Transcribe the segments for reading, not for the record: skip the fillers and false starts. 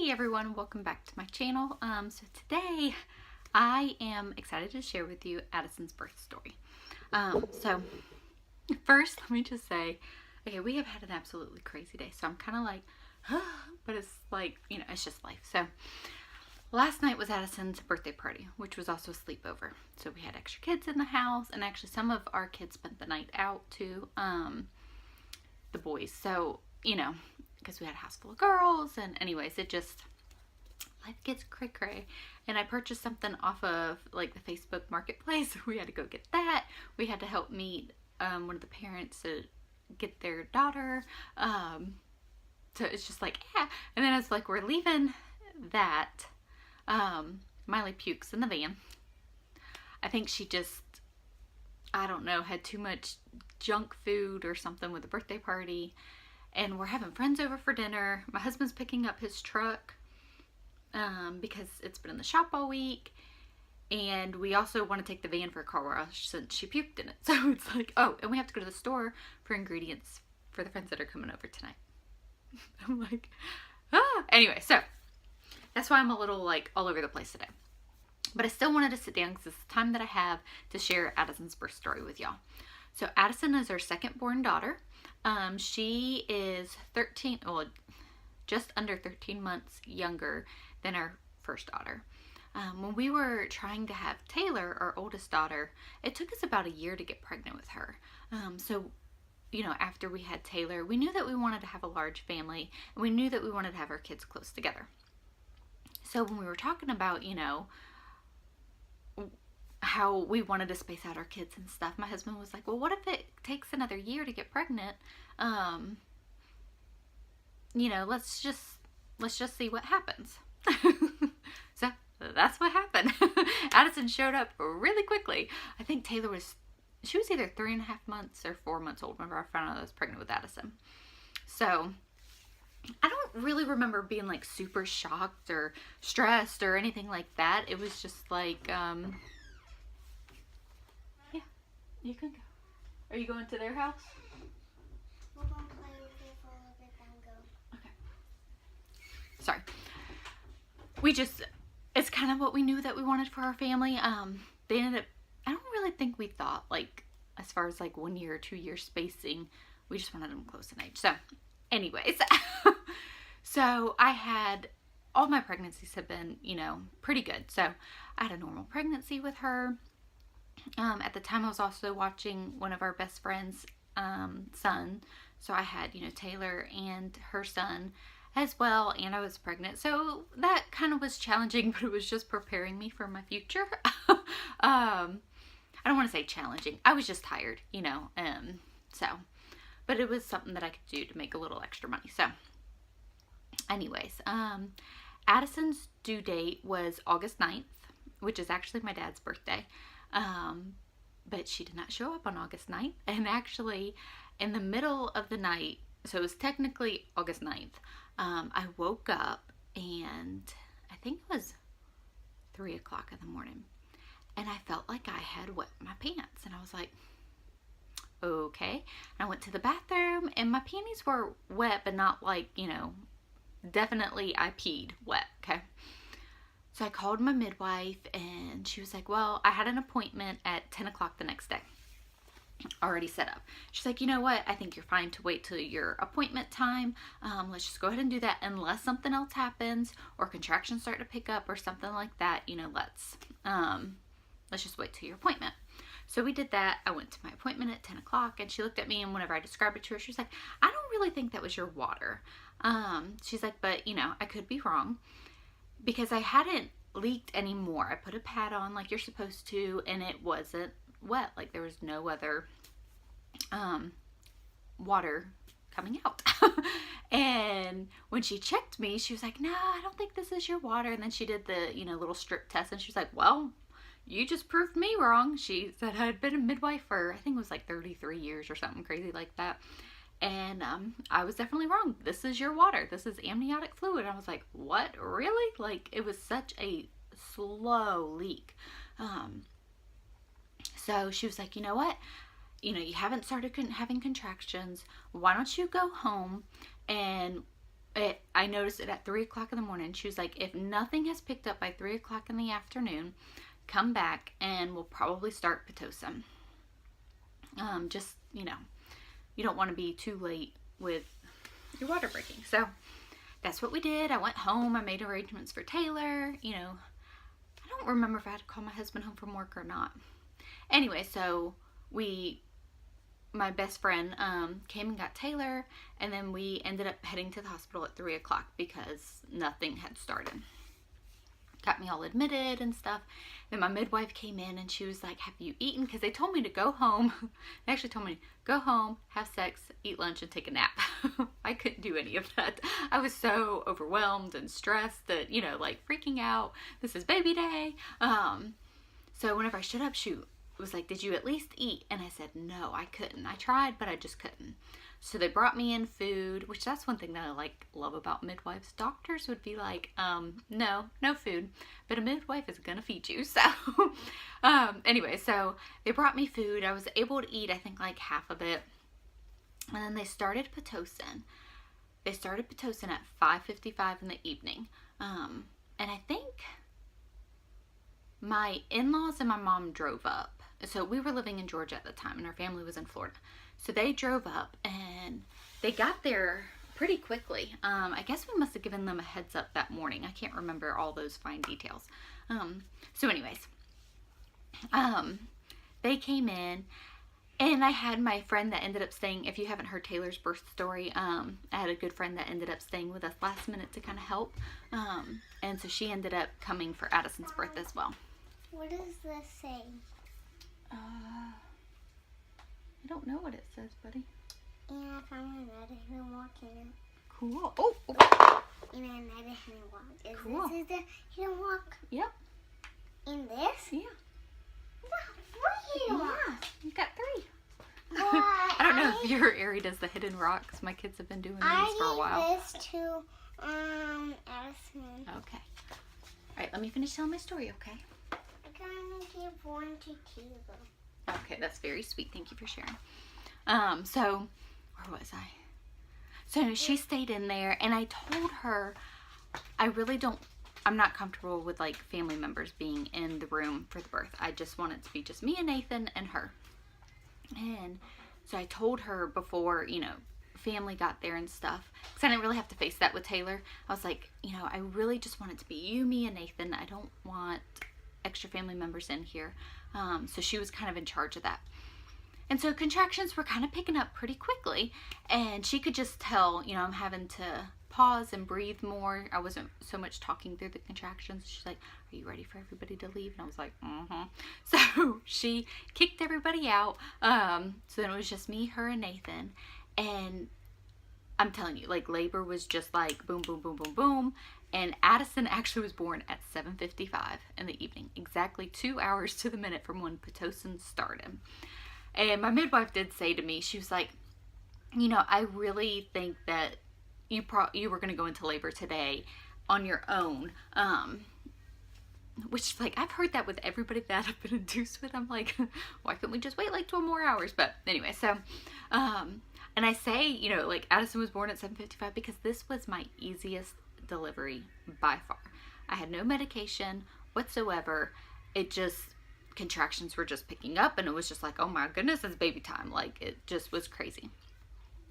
Hey everyone, welcome back to my channel. So today I am excited to share with you Addison's birth story. So first let me just say, okay, we have had an absolutely crazy day. So I'm kind of like, but it's like, it's just life. So last night was Addison's birthday party, which was also a sleepover. So we had extra kids in the house, and actually some of our kids spent the night out too, the boys. So, because we had a house full of girls, and anyways, life gets cray-cray. And I purchased something off of like the Facebook marketplace. We had to go get that. We had to help meet one of the parents to get their daughter. So it's just like, yeah. And then it's like, we're leaving that. Miley pukes in the van. I think she just, I don't know, had too much junk food or something with the birthday party. And we're having friends over for dinner. My husband's picking up his truck because it's been in the shop all week. And we also want to take the van for a car wash since she puked in it. So it's like, oh, and we have to go to the store for ingredients for the friends that are coming over tonight. I'm like, Anyway, so that's why I'm a little like all over the place today. But I still wanted to sit down because it's the time that I have to share Addison's birth story with y'all. So Addison is our second born daughter. She is 13, well, just under 13 months younger than our first daughter. When we were trying to have Taylor, our oldest daughter, it took us about a year to get pregnant with her. So, after we had Taylor, we knew that we wanted to have a large family, and we knew that we wanted to have our kids close together. So when we were talking about, how we wanted to space out our kids and stuff, my husband was like, well, what if it takes another year to get pregnant? Let's just see what happens. So that's what happened. Addison showed up really quickly. I think Taylor was either 3.5 months or 4 months old whenever I found out I was pregnant with Addison. So I don't really remember being like super shocked or stressed or anything like that. It was just like, yeah, you can go. Are you going to their house? We're going to play with it for a little bit, then go. Okay. Sorry. It's kind of what we knew that we wanted for our family. They ended up, I don't really think we thought like, as far as like 1 year or 2 year spacing, we just wanted them close in age. So anyways, so I had, all my pregnancies have been, pretty good. So I had a normal pregnancy with her. At the time I was also watching one of our best friends' son. So I had, Taylor and her son as well, and I was pregnant. So that kind of was challenging, but it was just preparing me for my future. I don't want to say challenging. I was just tired, but it was something that I could do to make a little extra money. So anyways, Addison's due date was August 9th, which is actually my dad's birthday. But she did not show up on August 9th. And actually, in the middle of the night, so it was technically August 9th, I woke up and I think it was 3 o'clock in the morning. And I felt like I had wet my pants. And I was like, okay. And I went to the bathroom and my panties were wet, but not like, definitely I peed wet, okay? So I called my midwife and she was like, well, I had an appointment at 10 o'clock the next day, already set up. She's like, you know what? I think you're fine to wait till your appointment time. Let's just go ahead and do that unless something else happens or contractions start to pick up or something like that. Let's just wait till your appointment. So we did that. I went to my appointment at 10 o'clock and she looked at me, and whenever I described it to her, she was like, I don't really think that was your water. She's like, but I could be wrong, because I hadn't leaked anymore. I put a pad on like you're supposed to, and it wasn't wet. Like there was no other water coming out. And when she checked me, she was like, no, I don't think this is your water. And then she did the little strip test, and she was like, well, you just proved me wrong. She said I had been a midwife for, I think it was like 33 years or something crazy like that. And I was definitely wrong. This is your water. This is amniotic fluid. I was like, what? Really? Like, it was such a slow leak. So she was like, you know what? You haven't started having contractions. Why don't you go home and I noticed it at 3 o'clock in the morning. She was like, if nothing has picked up by 3 o'clock in the afternoon, come back and we'll probably start Pitocin. Just, you know, you don't want to be too late with your water breaking. So that's what we did. I went home. I made arrangements for Taylor. You know, I don't remember if I had to call my husband home from work or not. Anyway, so my best friend came and got Taylor, and then we ended up heading to the hospital at 3 o'clock because nothing had started. Got me all admitted and stuff. Then my midwife came in and she was like, have you eaten? Because they told me to go home. They actually told me, go home, have sex, eat lunch, and take a nap. I couldn't do any of that. I was so overwhelmed and stressed that, you know, like freaking out. This is baby day. So whenever I showed up, she was like, did you at least eat? And I said, no, I couldn't. I tried, but I just couldn't. So they brought me in food, which that's one thing that I love about midwives. Doctors would be like, no food, but a midwife is gonna feed you. So anyway, so they brought me food. I was able to eat, I think, like half of it. And then they started Pitocin. They started Pitocin at 5:55 in the evening. And I think my in-laws and my mom drove up. So we were living in Georgia at the time and our family was in Florida. So they drove up and they got there pretty quickly. I guess we must have given them a heads up that morning. I can't remember all those fine details. So anyways, they came in and I had my friend that ended up staying. If you haven't heard Taylor's birth story, I had a good friend that ended up staying with us last minute to kind of help. And so she ended up coming for Addison's birth as well. What does this say? I don't know what it says, buddy. And I found an Addison walk in it. Cool. Oh. And an Addison walk. Cool. This is the hidden walk? Yep. In this? Yeah. Three hidden walks. You got 3. But I don't know if your area does the hidden rocks. My kids have been doing these for a while. I gave this to Addison. Okay. All right, let me finish telling my story, okay? I'm gonna give one to Taylor. Okay, that's very sweet. Thank you for sharing. So where was I? So she stayed in there and I told her I'm not comfortable with like family members being in the room for the birth. I just want it to be just me and Nathan and her. And so I told her before, you know, family got there and stuff, because I didn't really have to face that with Taylor. I was like, you know, I really just want it to be you, me, and Nathan. I don't want extra family members in here. So she was kind of in charge of that. And so contractions were kind of picking up pretty quickly, and she could just tell, you know, I'm having to pause and breathe more. I wasn't so much talking through the contractions. She's like, are you ready for everybody to leave? And I was like, So she kicked everybody out. So then it was just me, her, and Nathan. And I'm telling you, like, labor was just like boom, boom, boom, boom, boom. And Addison actually was born at 7:55 in the evening, exactly 2 hours to the minute from when Pitocin started. And my midwife did say to me, she was like, you know, I really think that you were going to go into labor today on your own. Which, like, I've heard that with everybody that I've been induced with. I'm like, why couldn't we just wait like 12 more hours? But anyway, so, and I say, you know, like, Addison was born at 7:55 because this was my easiest delivery by far. I had no medication whatsoever. It just, contractions were just picking up and it was just like, oh my goodness, it's baby time. Like, it just was crazy.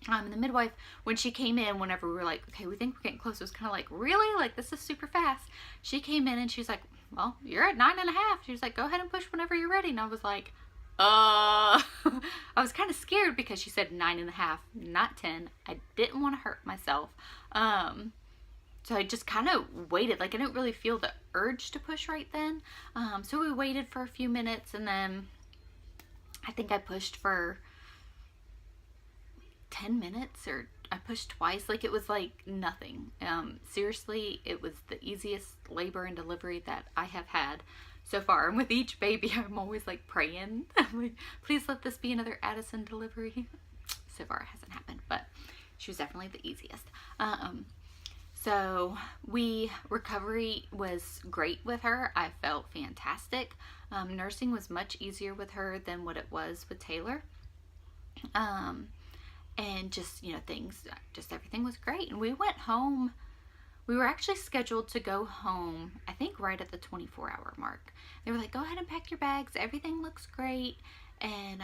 And the midwife, when she came in, whenever we were like, okay, we think we're getting close, it was kind of like, really? Like, this is super fast. She came in and she was like, well, you're at 9.5. She was like, go ahead and push whenever you're ready. And I was like, I was kind of scared because she said 9.5, not 10. I didn't want to hurt myself. So I just kind of waited. Like, I didn't really feel the urge to push right then. So we waited for a few minutes and then I think I pushed for 10 minutes, or I pushed twice. Like, it was like nothing. Seriously, it was the easiest labor and delivery that I have had so far. And with each baby, I'm always like praying. I'm like, please let this be another Addison delivery. So far, it hasn't happened, but she was definitely the easiest. So recovery was great with her. I felt fantastic. Nursing was much easier with her than what it was with Taylor. and just, everything was great. And we went home. We were actually scheduled to go home, I think right at the 24-hour mark. They were like, go ahead and pack your bags. Everything looks great. And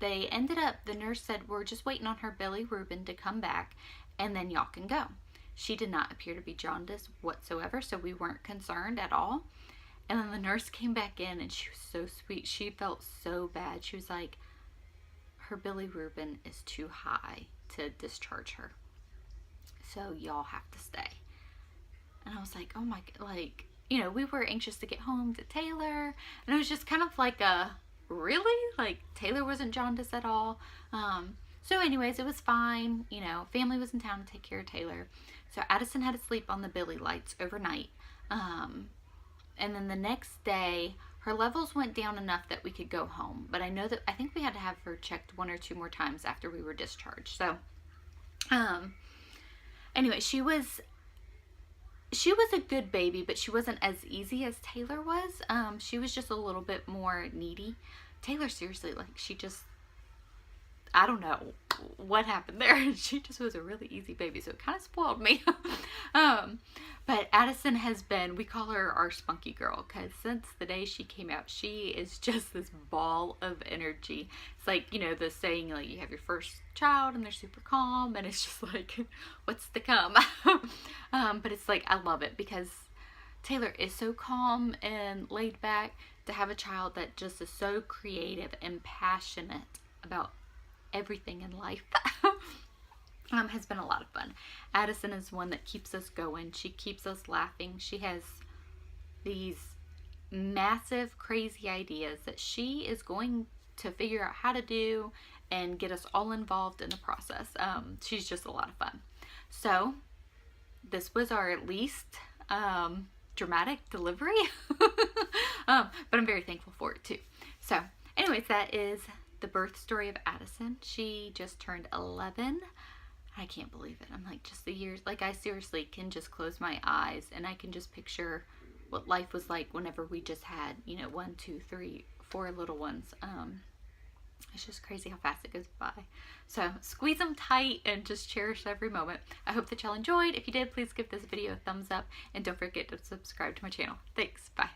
they ended up, the nurse said, we're just waiting on her Billy Reuben to come back, and then y'all can go. She did not appear to be jaundiced whatsoever, so we weren't concerned at all. And then the nurse came back in, and she was so sweet. She felt so bad. She was like, her Billy Reuben is too high to discharge her, so y'all have to stay. And I was like, oh my, like, we were anxious to get home to Taylor. And it was just kind of like really? Like, Taylor wasn't jaundiced at all. So anyways, it was fine. Family was in town to take care of Taylor. So Addison had to sleep on the Billy lights overnight. And then the next day, her levels went down enough that we could go home. But I think we had to have her checked 1 or 2 more times after we were discharged. So, anyway, she was a good baby, but she wasn't as easy as Taylor was. She was just a little bit more needy. Taylor, seriously, like, she just, I don't know what happened there. She just was a really easy baby, so it kind of spoiled me. But Addison has been, we call her our spunky girl, because since the day she came out, she is just this ball of energy. It's like, the saying, like, you have your first child and they're super calm, and it's just like, what's to come? But it's like, I love it, because Taylor is so calm and laid back. To have a child that just is so creative and passionate about everything in life has been a lot of fun. Addison is one that keeps us going. She keeps us laughing. She has these massive, crazy ideas that she is going to figure out how to do and get us all involved in the process. She's just a lot of fun. So this was our least dramatic delivery, but I'm very thankful for it too. So anyways, that is the birth story of Addison. She just turned 11. I can't believe it. I'm like, just the years, like, I seriously can just close my eyes and I can just picture what life was like whenever we just had, 1, 2, 3, 4 little ones. It's just crazy how fast it goes by. So squeeze them tight and just cherish every moment. I hope that y'all enjoyed. If you did, please give this video a thumbs up and don't forget to subscribe to my channel. Thanks. Bye.